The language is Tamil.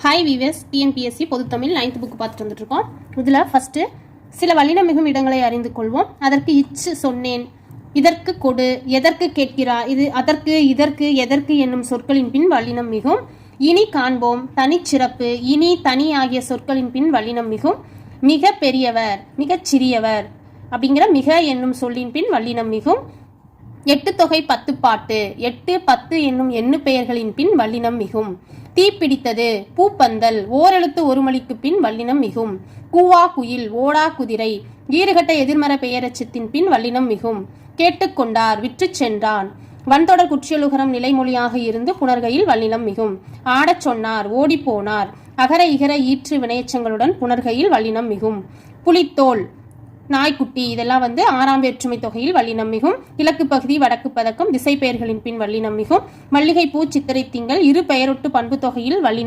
ஹாய் வீவர்ஸ், டிஎன்பிஎஸ்சி பொதுத்தமிழ் 9th புக் பார்த்துட்டு வந்துட்டு இருக்கோம். இதில் ஃபஸ்ட்டு சில வல்லினம் மிகும் இடங்களை அறிந்து கொள்வோம். அதற்கு இச்சு சொன்னேன், இதற்கு கொடு, எதற்கு கேட்கிறா, இது அதற்கு, இதற்கு, எதற்கு என்னும் சொற்களின் பின் வல்லினம் மிகும். இனி காண்போம் தனிச்சிறப்பு. இனி, தனி ஆகிய சொற்களின் பின் வல்லினம் மிகும். மிக பெரியவர், மிகச் சிறியவர் அப்படிங்கிற மிக என்னும் சொல்லின் பின் வல்லினம் மிகும். 8 தொகை 10 பாட்டு, 8, 10 என்னும் எண்ணு பெயர்களின் பின் வல்லினம் மிகும். தீப்பிடித்தது, பூப்பந்தல், ஓரெழுத்து ஒரு மொழிக்கு பின் வல்லினம் மிகும். கூவா குயில், ஓடா குதிரை, ஈறுகட்ட எதிர்மற பெயரச்சத்தின் பின் வல்லினம் மிகும். கேட்டுக்கொண்டார், விற்று சென்றான், வன்தொடர் குற்றியலுகரம் நிலைமொழியாக இருந்து புணர்கையில் வல்லினம் மிகும். ஆடச் சொன்னார், ஓடிப்போனார், அகர இகர ஈற்று வினையச்சங்களுடன் புணர்கையில் வல்லினம் மிகும். புலித்தோல், நாய்க்குட்டி, இதெல்லாம் 6ஆம் வேற்றுமை தொகையில் வல்லினம் மிகும். கிழக்கு பகுதி, வடக்கு பதக்கம், திசை பெயர்களின் பின் வல்லினம் மிகும். மல்லிகை பூ, சித்திரை திங்கள், இரு பெயரொட்டு பண்பு தொகையில் வல்லினம்